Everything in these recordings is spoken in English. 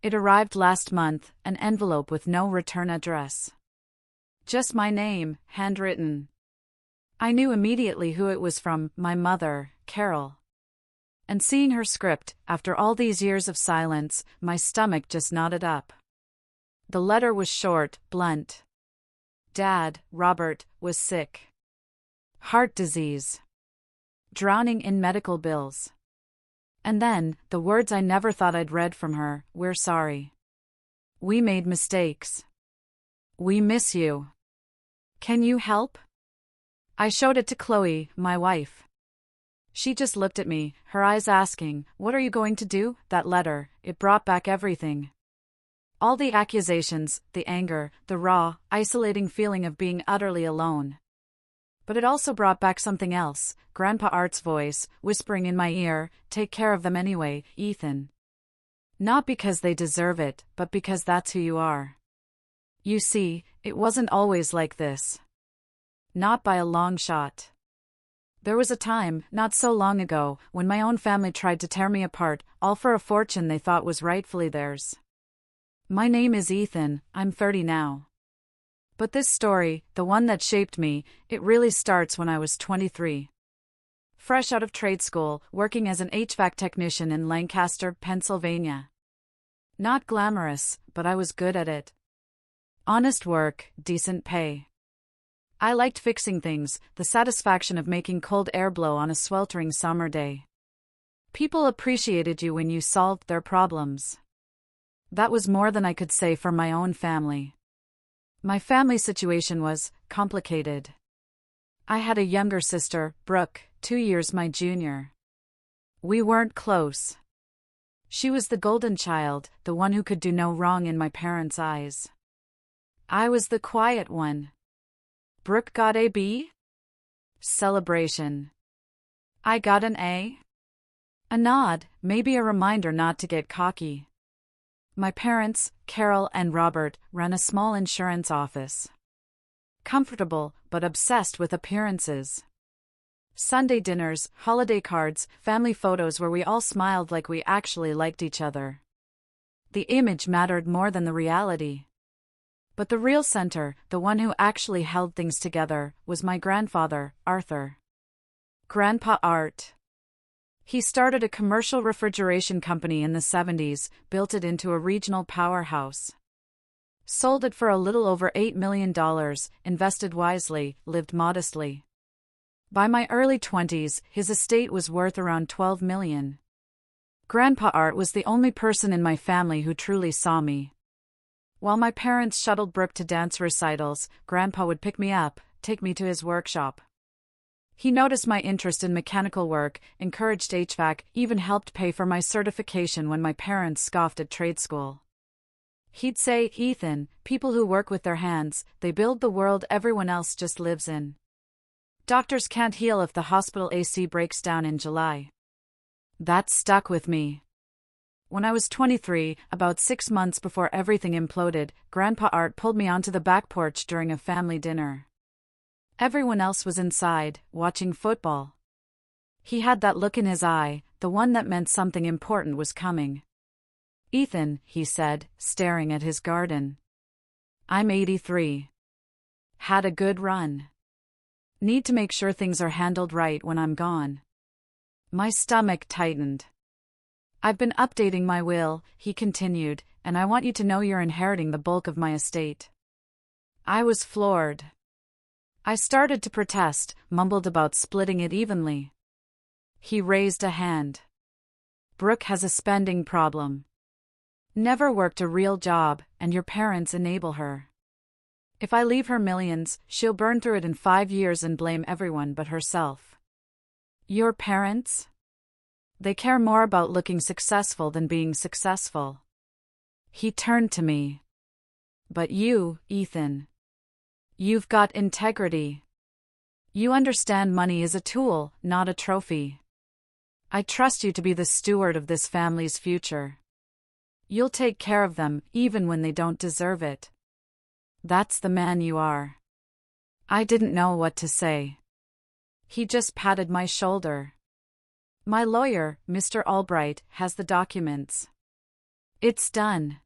It arrived last month, an envelope with no return address. Just my name, handwritten. I knew immediately who it was from, my mother, Carol. And seeing her script, after all these years of silence, my stomach just knotted up. The letter was short, blunt. Dad, Robert, was sick. Heart disease. Drowning in medical bills. And then, the words I never thought I'd read from her: "We're sorry. We made mistakes. We miss you. Can you help?" I showed it to Chloe, my wife. She just looked at me, her eyes asking, "What are you going to do?" That letter, it brought back everything. All the accusations, the anger, the raw, isolating feeling of being utterly alone. But it also brought back something else, Grandpa Art's voice, whispering in my ear, "Take care of them anyway, Ethan. Not because they deserve it, but because that's who you are." You see, it wasn't always like this. Not by a long shot. There was a time, not so long ago, when my own family tried to tear me apart, all for a fortune they thought was rightfully theirs. My name is Ethan, I'm 30 now. But this story, the one that shaped me, it really starts when I was 23. Fresh out of trade school, working as an HVAC technician in Lancaster, Pennsylvania. Not glamorous, but I was good at it. Honest work, decent pay. I liked fixing things, the satisfaction of making cold air blow on a sweltering summer day. People appreciated you when you solved their problems. That was more than I could say for my own family. My family situation was complicated. I had a younger sister, Brooke, 2 years my junior. We weren't close. She was the golden child, the one who could do no wrong in my parents' eyes. I was the quiet one. Brooke got a B? Celebration. I got an A? A nod, maybe a reminder not to get cocky. My parents, Carol and Robert, ran a small insurance office. Comfortable, but obsessed with appearances. Sunday dinners, holiday cards, family photos where we all smiled like we actually liked each other. The image mattered more than the reality. But the real center, the one who actually held things together, was my grandfather, Arthur. Grandpa Art. He started a commercial refrigeration company in the 70s, built it into a regional powerhouse. Sold it for a little over $8 million, invested wisely, lived modestly. By my early 20s, his estate was worth around $12 million. Grandpa Art was the only person in my family who truly saw me. While my parents shuttled Brooke to dance recitals, Grandpa would pick me up, take me to his workshop. He noticed my interest in mechanical work, encouraged HVAC, even helped pay for my certification when my parents scoffed at trade school. He'd say, "Ethan, people who work with their hands, they build the world everyone else just lives in. Doctors can't heal if the hospital AC breaks down in July." That stuck with me. When I was 23, about 6 months before everything imploded, Grandpa Art pulled me onto the back porch during a family dinner. Everyone else was inside, watching football. He had that look in his eye, the one that meant something important was coming. "Ethan," he said, staring at his garden. "I'm 83. Had a good run. Need to make sure things are handled right when I'm gone." My stomach tightened. "I've been updating my will," he continued, "and I want you to know you're inheriting the bulk of my estate." I was floored. I started to protest, mumbled about splitting it evenly. He raised a hand. "Brooke has a spending problem. Never worked a real job, and your parents enable her. If I leave her millions, she'll burn through it in 5 years and blame everyone but herself." "Your parents? They care more about looking successful than being successful." He turned to me. "But you, Ethan. You've got integrity. You understand money is a tool, not a trophy. I trust you to be the steward of this family's future. You'll take care of them, even when they don't deserve it. That's the man you are." I didn't know what to say. He just patted my shoulder. "My lawyer, Mr. Albright, has the documents. It's done.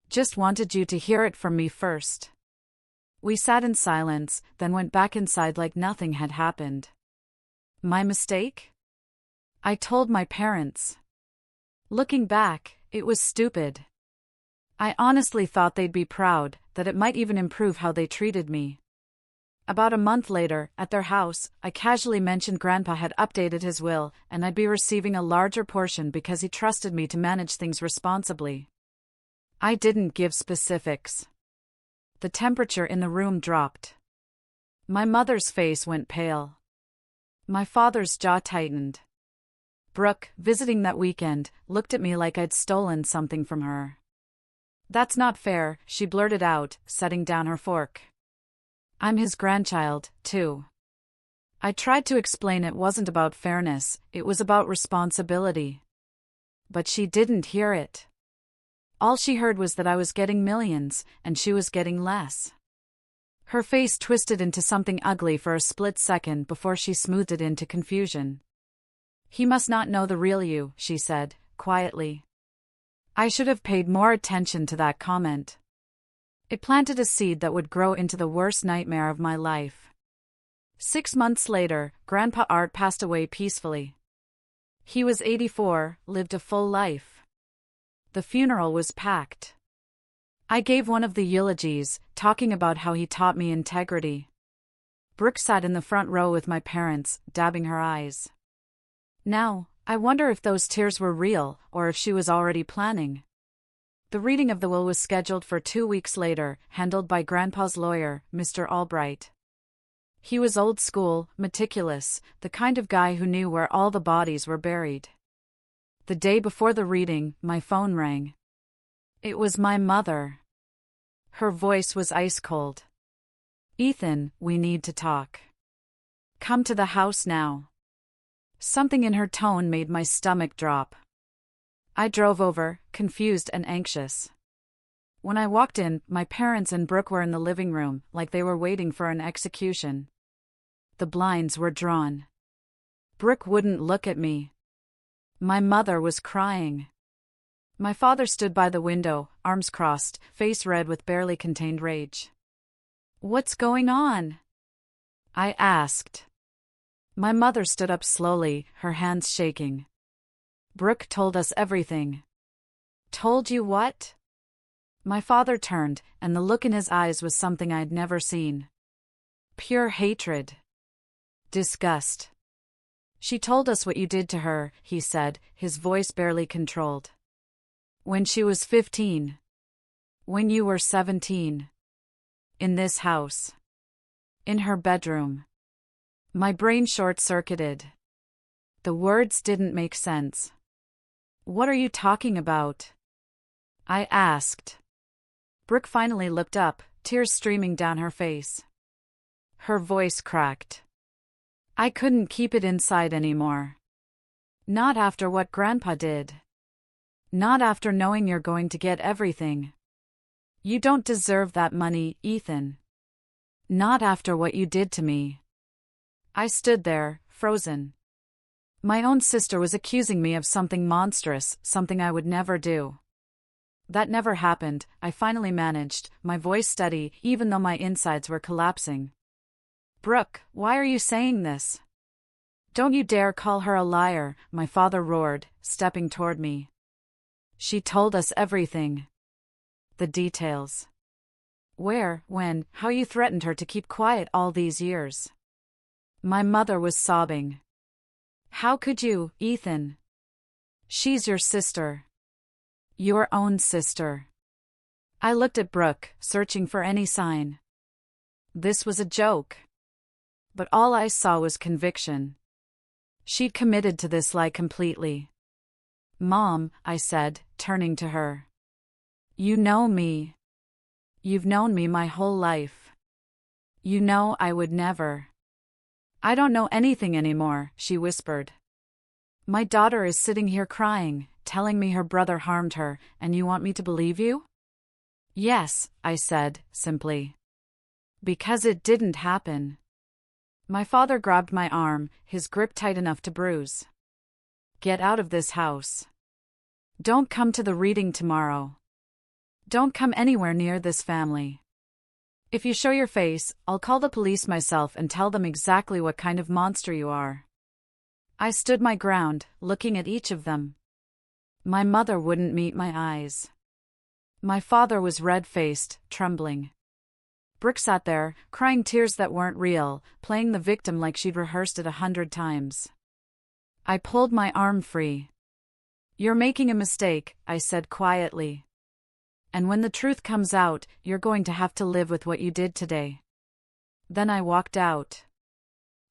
Just wanted you to hear it from me first. We sat in silence, then went back inside like nothing had happened. My mistake? I told my parents. Looking back, it was stupid. I honestly thought they'd be proud, that it might even improve how they treated me. About a month later, at their house, I casually mentioned Grandpa had updated his will and I'd be receiving a larger portion because he trusted me to manage things responsibly. I didn't give specifics. The temperature in the room dropped. My mother's face went pale. My father's jaw tightened. Brooke, visiting that weekend, looked at me like I'd stolen something from her. That's not fair, she blurted out, setting down her fork. I'm his grandchild, too. I tried to explain it wasn't about fairness, it was about responsibility. But she didn't hear it. All she heard was that I was getting millions, and she was getting less. Her face twisted into something ugly for a split second before she smoothed it into confusion. He must not know the real you, she said, quietly. I should have paid more attention to that comment. It planted a seed that would grow into the worst nightmare of my life. 6 months later, Grandpa Art passed away peacefully. He was 84, lived a full life. The funeral was packed. I gave one of the eulogies, talking about how he taught me integrity. Brooke sat in the front row with my parents, dabbing her eyes. Now, I wonder if those tears were real, or if she was already planning. The reading of the will was scheduled for 2 weeks later, handled by Grandpa's lawyer, Mr. Albright. He was old school, meticulous, the kind of guy who knew where all the bodies were buried. The day before the reading, my phone rang. It was my mother. Her voice was ice cold. Ethan, we need to talk. Come to the house now. Something in her tone made my stomach drop. I drove over, confused and anxious. When I walked in, my parents and Brooke were in the living room, like they were waiting for an execution. The blinds were drawn. Brooke wouldn't look at me. My mother was crying. My father stood by the window, arms crossed, face red with barely contained rage. What's going on? I asked. My mother stood up slowly, her hands shaking. Brooke told us everything. Told you what? My father turned, and the look in his eyes was something I'd never seen. Pure hatred. Disgust. She told us what you did to her, he said, his voice barely controlled. When she was 15. When you were 17. In this house. In her bedroom. My brain short-circuited. The words didn't make sense. What are you talking about? I asked. Brooke finally looked up, tears streaming down her face. Her voice cracked. I couldn't keep it inside anymore. Not after what Grandpa did. Not after knowing you're going to get everything. You don't deserve that money, Ethan. Not after what you did to me. I stood there, frozen. My own sister was accusing me of something monstrous, something I would never do. That never happened, I finally managed, my voice steady, even though my insides were collapsing. Brooke, why are you saying this? Don't you dare call her a liar, my father roared, stepping toward me. She told us everything. The details. Where, when, how you threatened her to keep quiet all these years. My mother was sobbing. How could you, Ethan? She's your sister. Your own sister. I looked at Brooke, searching for any sign. This was a joke. But all I saw was conviction. She'd committed to this lie completely. Mom, I said, turning to her. You know me. You've known me my whole life. You know I would never. I don't know anything anymore, she whispered. My daughter is sitting here crying, telling me her brother harmed her, and you want me to believe you? Yes, I said, simply. Because it didn't happen. My father grabbed my arm, his grip tight enough to bruise. Get out of this house. Don't come to the reading tomorrow. Don't come anywhere near this family. If you show your face, I'll call the police myself and tell them exactly what kind of monster you are. I stood my ground, looking at each of them. My mother wouldn't meet my eyes. My father was red-faced, trembling. Brooke sat there, crying tears that weren't real, playing the victim like she'd rehearsed it 100 times. I pulled my arm free. You're making a mistake, I said quietly. And when the truth comes out, you're going to have to live with what you did today. Then I walked out.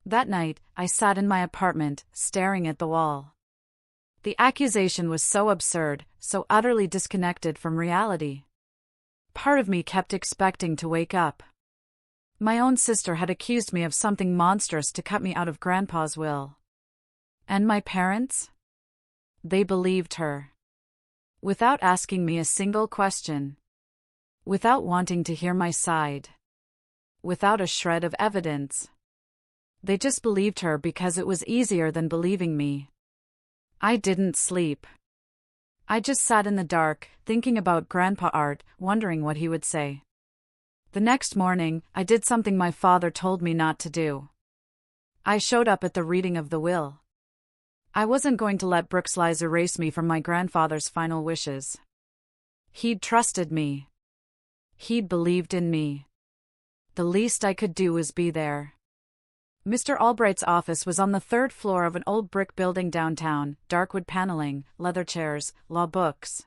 That night, I sat in my apartment, staring at the wall. The accusation was so absurd, so utterly disconnected from reality. Part of me kept expecting to wake up. My own sister had accused me of something monstrous to cut me out of Grandpa's will. And my parents? They believed her. Without asking me a single question. Without wanting to hear my side. Without a shred of evidence. They just believed her because it was easier than believing me. I didn't sleep. I just sat in the dark, thinking about Grandpa Art, wondering what he would say. The next morning, I did something my father told me not to do. I showed up at the reading of the will. I wasn't going to let Brooke's lies erase me from my grandfather's final wishes. He'd trusted me. He'd believed in me. The least I could do was be there. Mr. Albright's office was on the 3rd floor of an old brick building downtown, dark wood paneling, leather chairs, law books.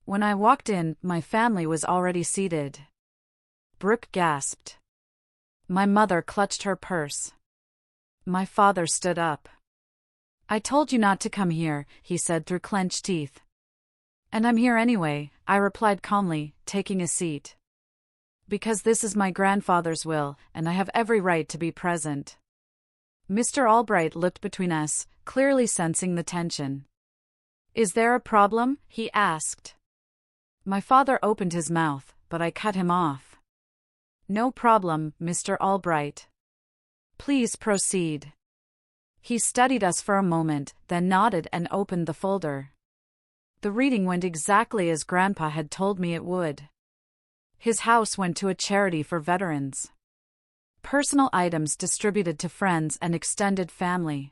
When I walked in, my family was already seated. Brooke gasped. My mother clutched her purse. My father stood up. I told you not to come here, he said through clenched teeth. And I'm here anyway, I replied calmly, taking a seat. Because this is my grandfather's will, and I have every right to be present. Mr. Albright looked between us, clearly sensing the tension. Is there a problem? He asked. My father opened his mouth, but I cut him off. No problem, Mr. Albright. Please proceed. He studied us for a moment, then nodded and opened the folder. The reading went exactly as Grandpa had told me it would. His house went to a charity for veterans. Personal items distributed to friends and extended family.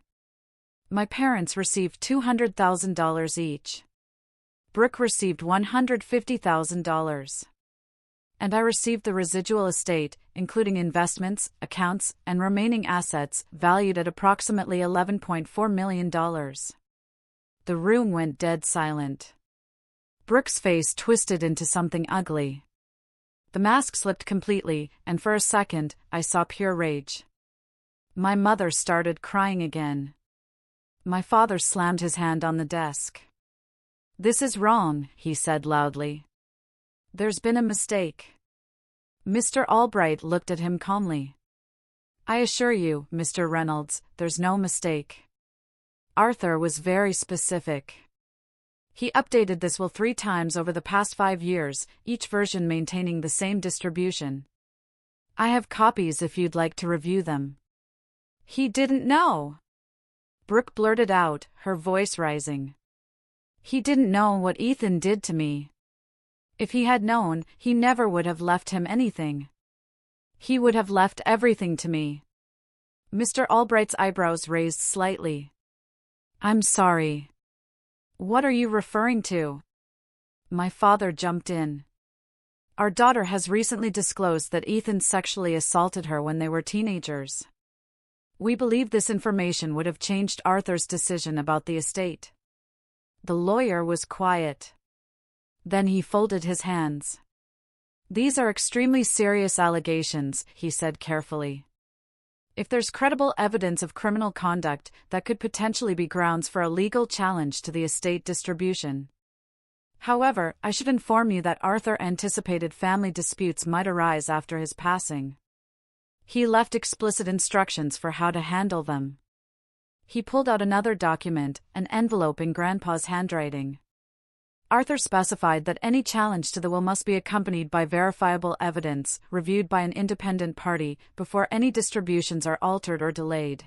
My parents received $200,000 each. Brooke received $150,000. And I received the residual estate, including investments, accounts, and remaining assets, valued at approximately $11.4 million. The room went dead silent. Brooke's face twisted into something ugly. The mask slipped completely, and for a second, I saw pure rage. My mother started crying again. My father slammed his hand on the desk. This is wrong, he said loudly. There's been a mistake. Mr. Albright looked at him calmly. I assure you, Mr. Reynolds, there's no mistake. Arthur was very specific. He updated this will 3 times over the past 5 years, each version maintaining the same distribution. I have copies if you'd like to review them. He didn't know. Brooke blurted out, her voice rising. He didn't know what Ethan did to me. If he had known, he never would have left him anything. He would have left everything to me. Mr. Albright's eyebrows raised slightly. I'm sorry. What are you referring to? My father jumped in. Our daughter has recently disclosed that Ethan sexually assaulted her when they were teenagers. We believe this information would have changed Arthur's decision about the estate. The lawyer was quiet. Then he folded his hands. These are extremely serious allegations, he said carefully. If there's credible evidence of criminal conduct, that could potentially be grounds for a legal challenge to the estate distribution. However, I should inform you that Arthur anticipated family disputes might arise after his passing. He left explicit instructions for how to handle them. He pulled out another document, an envelope in Grandpa's handwriting. Arthur specified that any challenge to the will must be accompanied by verifiable evidence, reviewed by an independent party, before any distributions are altered or delayed.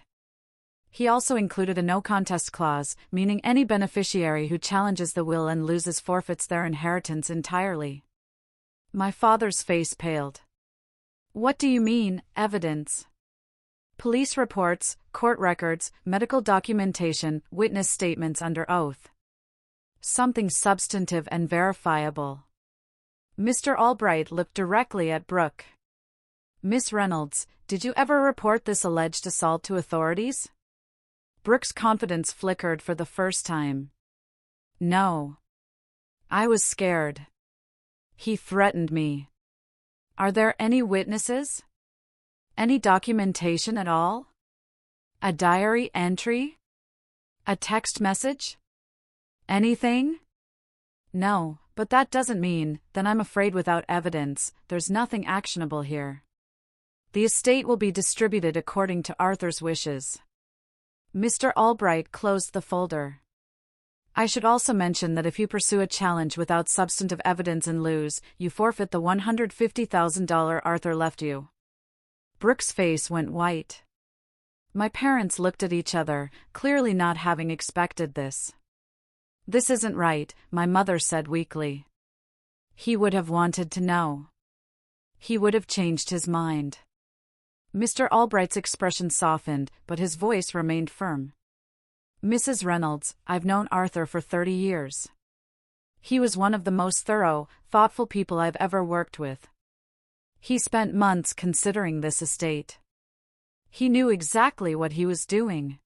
He also included a no-contest clause, meaning any beneficiary who challenges the will and loses forfeits their inheritance entirely. My father's face paled. What do you mean, evidence? Police reports, court records, medical documentation, witness statements under oath. Something substantive and verifiable. Mr. Albright looked directly at Brooke. Miss Reynolds, did you ever report this alleged assault to authorities? Brooke's confidence flickered for the first time. No. I was scared. He threatened me. Are there any witnesses? Any documentation at all? A diary entry? A text message? Anything? No, but that doesn't mean, then I'm afraid without evidence, there's nothing actionable here. The estate will be distributed according to Arthur's wishes. Mr. Albright closed the folder. I should also mention that if you pursue a challenge without substantive evidence and lose, you forfeit the $150,000 Arthur left you. Brooke's face went white. My parents looked at each other, clearly not having expected this. This isn't right, my mother said weakly. He would have wanted to know. He would have changed his mind. Mr. Albright's expression softened, but his voice remained firm. Mrs. Reynolds, I've known Arthur for 30 years. He was one of the most thorough, thoughtful people I've ever worked with. He spent months considering this estate. He knew exactly what he was doing.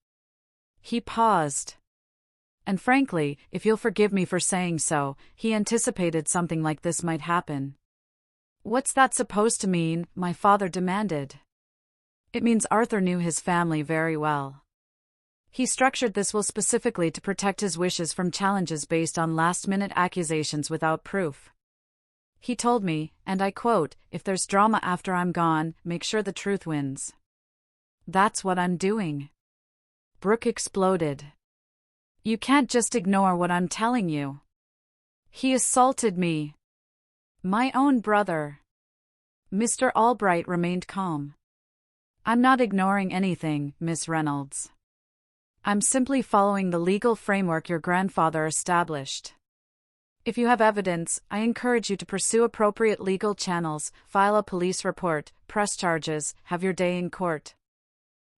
He paused. And frankly, if you'll forgive me for saying so, he anticipated something like this might happen. What's that supposed to mean? My father demanded. It means Arthur knew his family very well. He structured this will specifically to protect his wishes from challenges based on last-minute accusations without proof. He told me, and I quote, if there's drama after I'm gone, make sure the truth wins. That's what I'm doing. Brooke exploded. You can't just ignore what I'm telling you. He assaulted me. My own brother. Mr. Albright remained calm. I'm not ignoring anything, Miss Reynolds. I'm simply following the legal framework your grandfather established. If you have evidence, I encourage you to pursue appropriate legal channels, file a police report, press charges, have your day in court.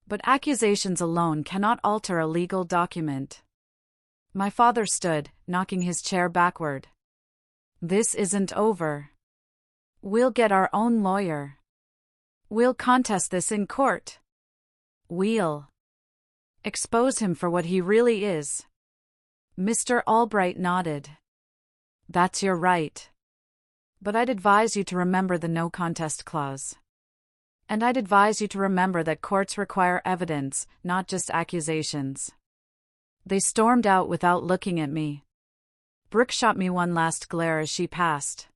But accusations alone cannot alter a legal document. My father stood, knocking his chair backward. This isn't over. We'll get our own lawyer. We'll contest this in court. We'll expose him for what he really is. Mr. Albright nodded. That's your right. But I'd advise you to remember the no contest clause. And I'd advise you to remember that courts require evidence, not just accusations. They stormed out without looking at me. Brooke shot me one last glare as she passed.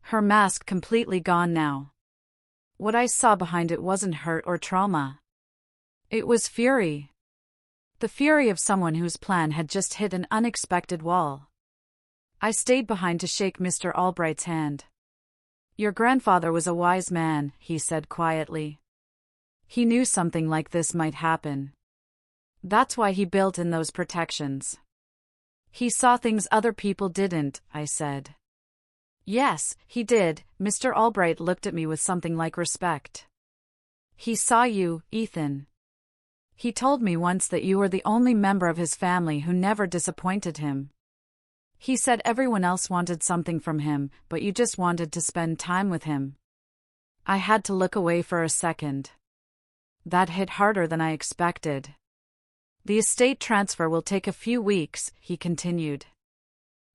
Her mask completely gone now. What I saw behind it wasn't hurt or trauma. It was fury. The fury of someone whose plan had just hit an unexpected wall. I stayed behind to shake Mr. Albright's hand. Your grandfather was a wise man, he said quietly. He knew something like this might happen. That's why he built in those protections. He saw things other people didn't, I said. Yes, he did. Mr. Albright looked at me with something like respect. He saw you, Ethan. He told me once that you were the only member of his family who never disappointed him. He said everyone else wanted something from him, but you just wanted to spend time with him. I had to look away for a second. That hit harder than I expected. The estate transfer will take a few weeks, he continued.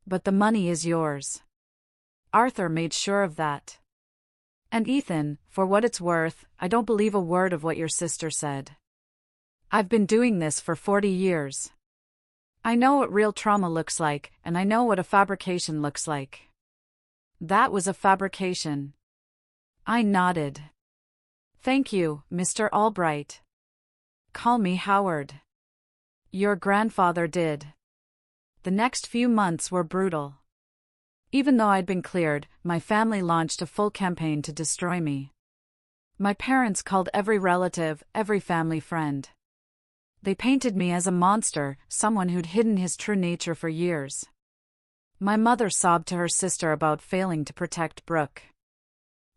But the money is yours. Arthur made sure of that. And Ethan, for what it's worth, I don't believe a word of what your sister said. I've been doing this for 40 years. I know what real trauma looks like, and I know what a fabrication looks like. That was a fabrication. I nodded. Thank you, Mr. Albright. Call me Howard. Your grandfather did. The next few months were brutal. Even though I'd been cleared, my family launched a full campaign to destroy me. My parents called every relative, every family friend. They painted me as a monster, someone who'd hidden his true nature for years. My mother sobbed to her sister about failing to protect Brooke.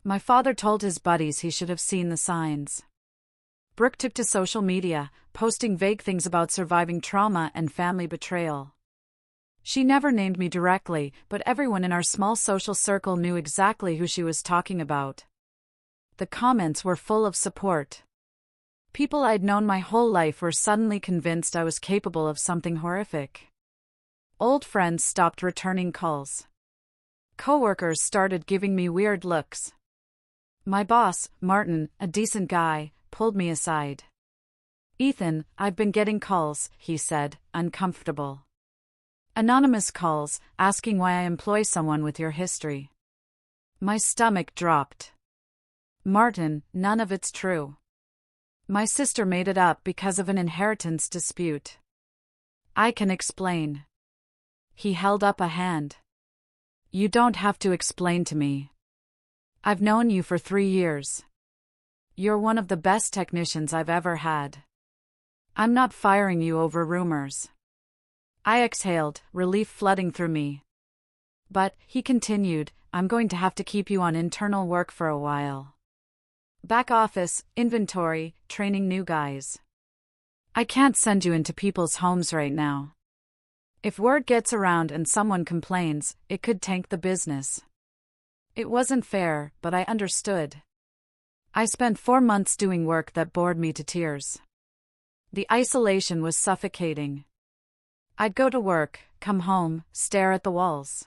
My father told his buddies he should have seen the signs. Brooke took to social media, posting vague things about surviving trauma and family betrayal. She never named me directly, but everyone in our small social circle knew exactly who she was talking about. The comments were full of support. People I'd known my whole life were suddenly convinced I was capable of something horrific. Old friends stopped returning calls. Coworkers started giving me weird looks. My boss, Martin, a decent guy, pulled me aside. "Ethan, I've been getting calls," he said, uncomfortable. "Anonymous calls, asking why I employ someone with your history." My stomach dropped. "Martin, none of it's true. My sister made it up because of an inheritance dispute. I can explain." He held up a hand. "You don't have to explain to me. I've known you for 3 years. You're one of the best technicians I've ever had. I'm not firing you over rumors." I exhaled, relief flooding through me. "But," he continued, "I'm going to have to keep you on internal work for a while. Back office, inventory, training new guys. I can't send you into people's homes right now. If word gets around and someone complains, it could tank the business." It wasn't fair, but I understood. I spent 4 months doing work that bored me to tears. The isolation was suffocating. I'd go to work, come home, stare at the walls.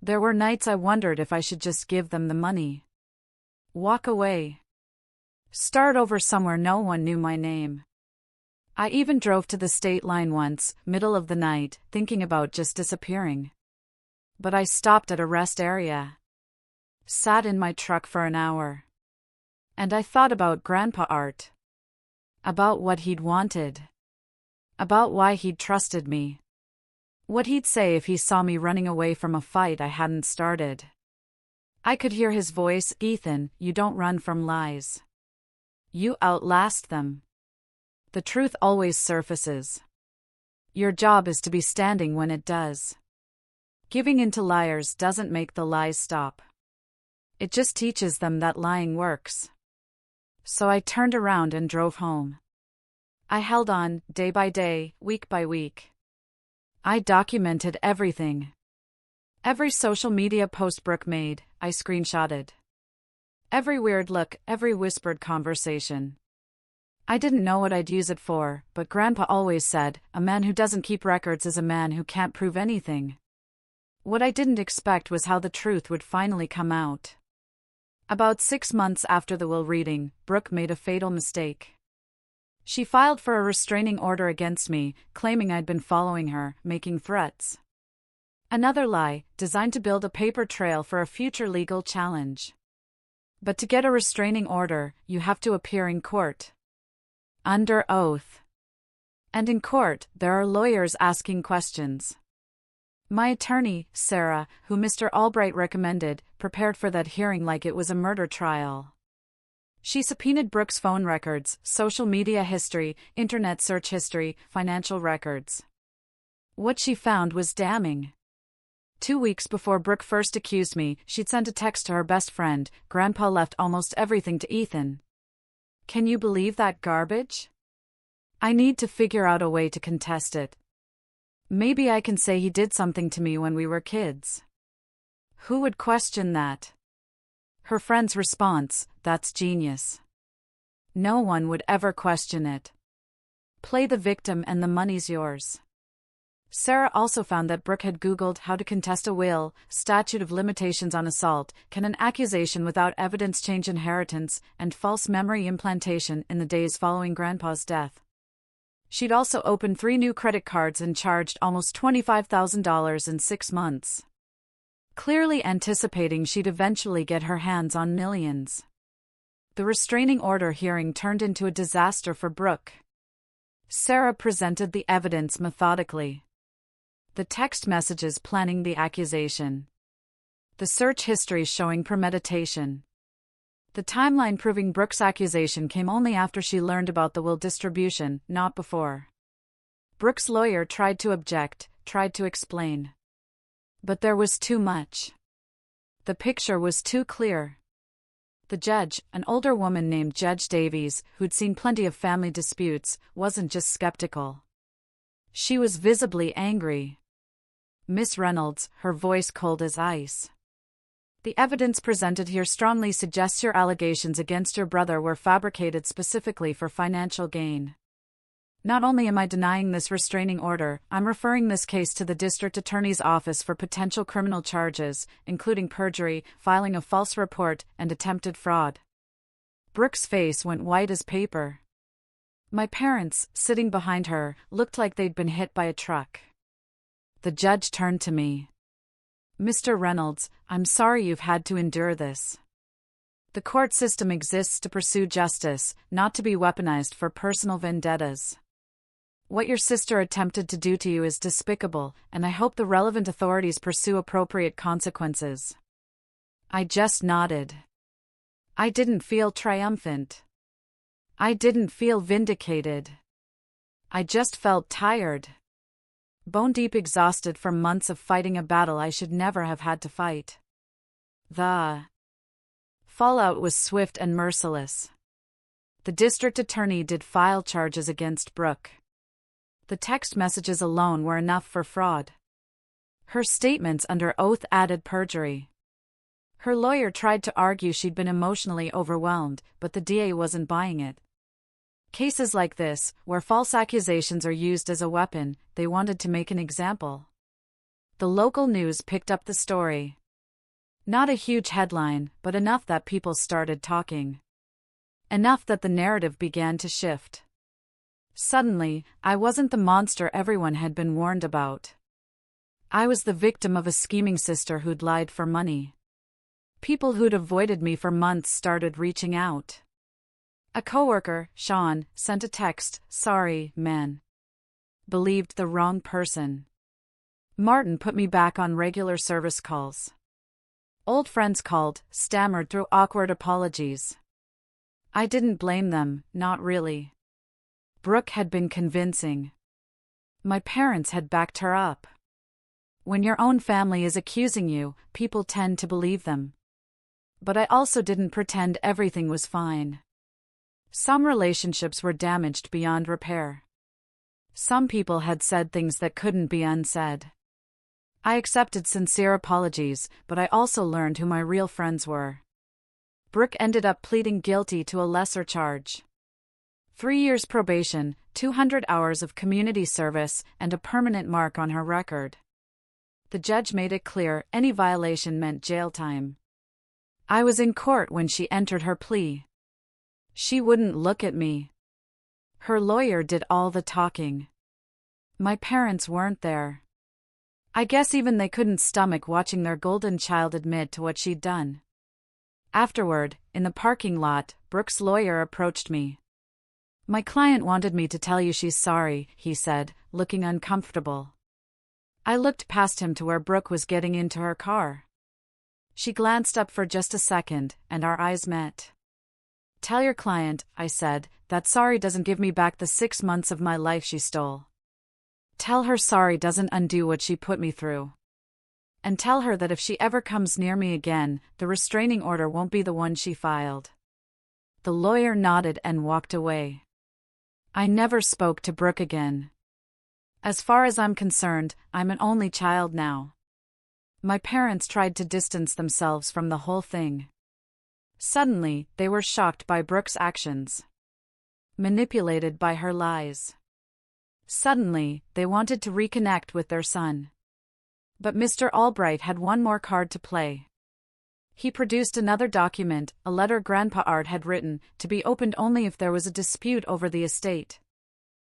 There were nights I wondered if I should just give them the money. Walk away. Start over somewhere no one knew my name. I even drove to the state line once, middle of the night, thinking about just disappearing. But I stopped at a rest area. Sat in my truck for an hour. And I thought about Grandpa Art. About what he'd wanted. About why he'd trusted me. What he'd say if he saw me running away from a fight I hadn't started. I could hear his voice, "Ethan, you don't run from lies. You outlast them. The truth always surfaces. Your job is to be standing when it does. Giving in to liars doesn't make the lies stop. It just teaches them that lying works." So I turned around and drove home. I held on, day by day, week by week. I documented everything. Every social media post Brooke made, I screenshotted. Every weird look, every whispered conversation. I didn't know what I'd use it for, but Grandpa always said, "A man who doesn't keep records is a man who can't prove anything." What I didn't expect was how the truth would finally come out. About 6 months after the will reading, Brooke made a fatal mistake. She filed for a restraining order against me, claiming I'd been following her, making threats. Another lie, designed to build a paper trail for a future legal challenge. But to get a restraining order, you have to appear in court. Under oath. And in court, there are lawyers asking questions. My attorney, Sarah, who Mr. Albright recommended, prepared for that hearing like it was a murder trial. She subpoenaed Brooke's phone records, social media history, internet search history, financial records. What she found was damning. 2 weeks before Brooke first accused me, she'd sent a text to her best friend, "Grandpa left almost everything to Ethan." Can you believe that garbage? I need to figure out a way to contest it. Maybe I can say he did something to me when we were kids. Who would question that? Her friend's response, "That's genius. No one would ever question it. Play the victim and the money's yours." Sarah also found that Brooke had Googled how to contest a will, statute of limitations on assault, can an accusation without evidence change inheritance, and false memory implantation in the days following Grandpa's death. She'd also opened 3 new credit cards and charged almost $25,000 in 6 months. Clearly anticipating she'd eventually get her hands on millions. The restraining order hearing turned into a disaster for Brooke. Sarah presented the evidence methodically. The text messages planning the accusation. The search history showing premeditation. The timeline proving Brooke's accusation came only after she learned about the will distribution, not before. Brooke's lawyer tried to object, tried to explain. But there was too much. The picture was too clear. The judge, an older woman named Judge Davies, who'd seen plenty of family disputes, wasn't just skeptical. She was visibly angry. "Miss Reynolds," her voice cold as ice. "The evidence presented here strongly suggests your allegations against your brother were fabricated specifically for financial gain. Not only am I denying this restraining order, I'm referring this case to the district attorney's office for potential criminal charges, including perjury, filing a false report, and attempted fraud." Brooke's face went white as paper. My parents, sitting behind her, looked like they'd been hit by a truck. The judge turned to me. "Mr. Reynolds, I'm sorry you've had to endure this. The court system exists to pursue justice, not to be weaponized for personal vendettas. What your sister attempted to do to you is despicable, and I hope the relevant authorities pursue appropriate consequences." I just nodded. I didn't feel triumphant. I didn't feel vindicated. I just felt tired. Bone-deep exhausted from months of fighting a battle I should never have had to fight. The fallout was swift and merciless. The district attorney did file charges against Brooke. The text messages alone were enough for fraud. Her statements under oath added perjury. Her lawyer tried to argue she'd been emotionally overwhelmed, but the DA wasn't buying it. Cases like this, where false accusations are used as a weapon, they wanted to make an example. The local news picked up the story. Not a huge headline, but enough that people started talking. Enough that the narrative began to shift. Suddenly, I wasn't the monster everyone had been warned about. I was the victim of a scheming sister who'd lied for money. People who'd avoided me for months started reaching out. A coworker, Sean, sent a text, "Sorry, man. Believed the wrong person." Martin put me back on regular service calls. Old friends called, stammered through awkward apologies. I didn't blame them, not really. Brooke had been convincing. My parents had backed her up. When your own family is accusing you, people tend to believe them. But I also didn't pretend everything was fine. Some relationships were damaged beyond repair. Some people had said things that couldn't be unsaid. I accepted sincere apologies, but I also learned who my real friends were. Brooke ended up pleading guilty to a lesser charge. 3 years probation, 200 hours of community service, and a permanent mark on her record. The judge made it clear any violation meant jail time. I was in court when she entered her plea. She wouldn't look at me. Her lawyer did all the talking. My parents weren't there. I guess even they couldn't stomach watching their golden child admit to what she'd done. Afterward, in the parking lot, Brooke's lawyer approached me. "My client wanted me to tell you she's sorry," he said, looking uncomfortable. I looked past him to where Brooke was getting into her car. She glanced up for just a second, and our eyes met. "Tell your client," I said, "that sorry doesn't give me back the 6 months of my life she stole. Tell her sorry doesn't undo what she put me through. And tell her that if she ever comes near me again, the restraining order won't be the one she filed." The lawyer nodded and walked away. I never spoke to Brooke again. As far as I'm concerned, I'm an only child now. My parents tried to distance themselves from the whole thing. Suddenly, they were shocked by Brooke's actions. Manipulated by her lies. Suddenly, they wanted to reconnect with their son. But Mr. Albright had one more card to play. He produced another document, a letter Grandpa Art had written, to be opened only if there was a dispute over the estate.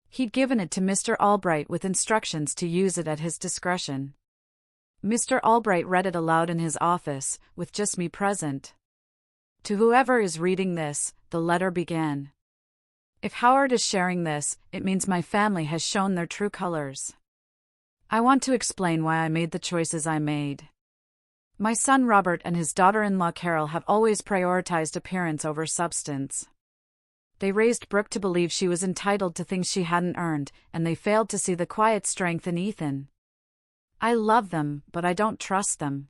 He'd given it to Mr. Albright with instructions to use it at his discretion. Mr. Albright read it aloud in his office, with just me present. "To whoever is reading this," the letter began. "If Howard is sharing this, it means my family has shown their true colors. I want to explain why I made the choices I made. My son Robert and his daughter-in-law Carol have always prioritized appearance over substance. They raised Brooke to believe she was entitled to things she hadn't earned, and they failed to see the quiet strength in Ethan. I love them, but I don't trust them.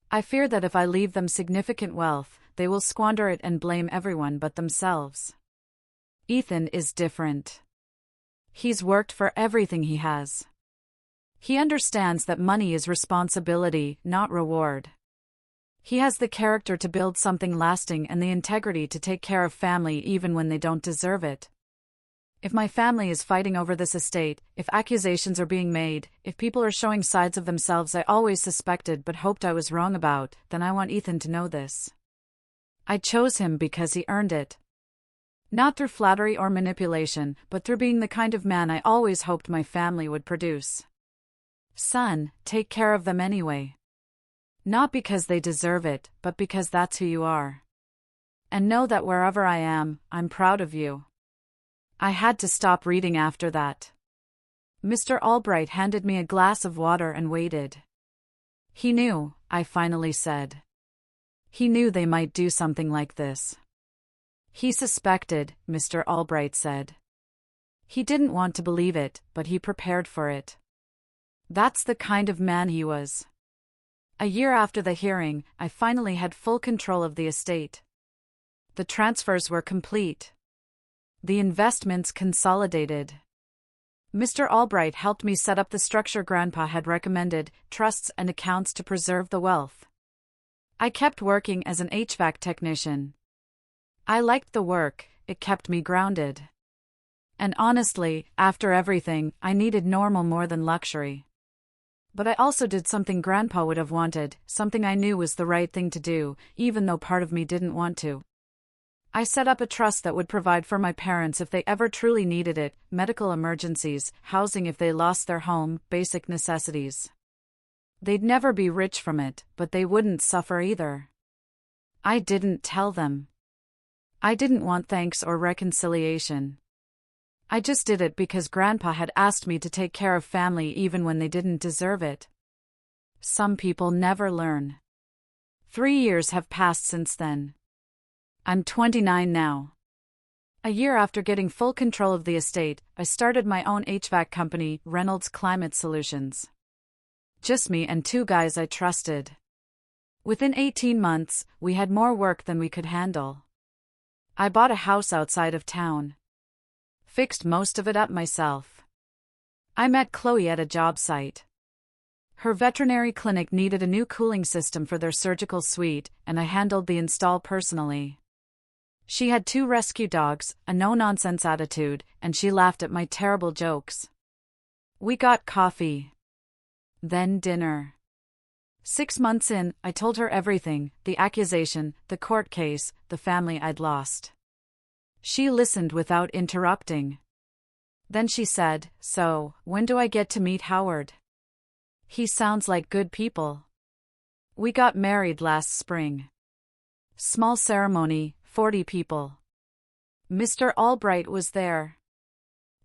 I fear that if I leave them significant wealth, they will squander it and blame everyone but themselves. Ethan is different. He's worked for everything he has. He understands that money is responsibility, not reward. He has the character to build something lasting and the integrity to take care of family even when they don't deserve it. If my family is fighting over this estate, if accusations are being made, if people are showing sides of themselves I always suspected but hoped I was wrong about, then I want Ethan to know this. I chose him because he earned it. Not through flattery or manipulation, but through being the kind of man I always hoped my family would produce. Son, take care of them anyway. Not because they deserve it, but because that's who you are. And know that wherever I am, I'm proud of you. I had to stop reading after that. Mr. Albright handed me a glass of water and waited. He knew, I finally said. He knew they might do something like this. He suspected, Mr. Albright said. He didn't want to believe it, but he prepared for it. That's the kind of man he was. A year after the hearing, I finally had full control of the estate. The transfers were complete. The investments consolidated. Mr. Albright helped me set up the structure Grandpa had recommended, trusts and accounts to preserve the wealth. I kept working as an HVAC technician. I liked the work, it kept me grounded. And honestly, after everything, I needed normal more than luxury. But I also did something Grandpa would have wanted, something I knew was the right thing to do, even though part of me didn't want to. I set up a trust that would provide for my parents if they ever truly needed it, medical emergencies, housing if they lost their home, basic necessities. They'd never be rich from it, but they wouldn't suffer either. I didn't tell them. I didn't want thanks or reconciliation. I just did it because Grandpa had asked me to take care of family even when they didn't deserve it. Some people never learn. 3 years have passed since then. I'm 29 now. A year after getting full control of the estate, I started my own HVAC company, Reynolds Climate Solutions. Just me and 2 guys I trusted. Within 18 months, we had more work than we could handle. I bought a house outside of town. Fixed most of it up myself. I met Chloe at a job site. Her veterinary clinic needed a new cooling system for their surgical suite, and I handled the install personally. She had 2 rescue dogs, a no-nonsense attitude, and she laughed at my terrible jokes. We got coffee. Then dinner. 6 months in, I told her everything, the accusation, the court case, the family I'd lost. She listened without interrupting. Then she said, "So, when do I get to meet Howard? He sounds like good people." We got married last spring. Small ceremony, 40 people. Mr. Albright was there.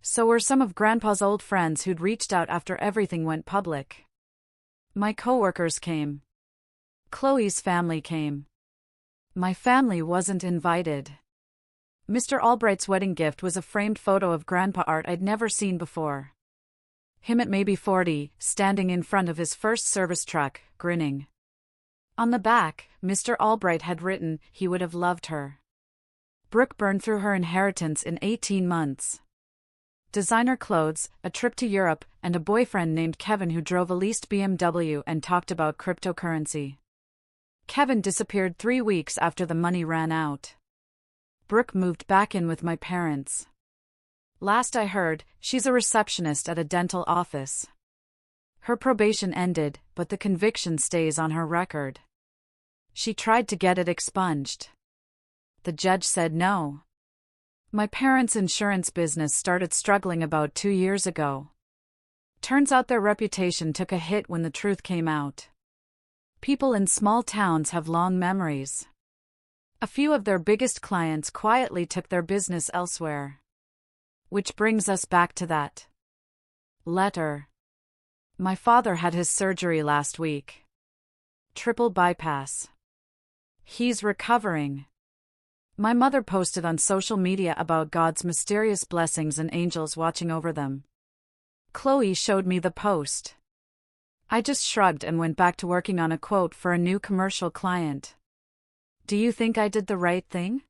So were some of Grandpa's old friends who'd reached out after everything went public. My coworkers came. Chloe's family came. My family wasn't invited. Mr. Albright's wedding gift was a framed photo of Grandpa art I'd never seen before. Him at maybe 40, standing in front of his first service truck, grinning. On the back, Mr. Albright had written, he would have loved her. Brooke burned through her inheritance in 18 months. Designer clothes, a trip to Europe, and a boyfriend named Kevin who drove a leased BMW and talked about cryptocurrency. Kevin disappeared 3 weeks after the money ran out. Brooke moved back in with my parents. Last I heard, she's a receptionist at a dental office. Her probation ended, but the conviction stays on her record. She tried to get it expunged. The judge said no. My parents' insurance business started struggling about 2 years ago. Turns out their reputation took a hit when the truth came out. People in small towns have long memories. A few of their biggest clients quietly took their business elsewhere. Which brings us back to that letter. My father had his surgery last week. triple bypass. He's recovering. My mother posted on social media about God's mysterious blessings and angels watching over them. Chloe showed me the post. I just shrugged and went back to working on a quote for a new commercial client. Do you think I did the right thing?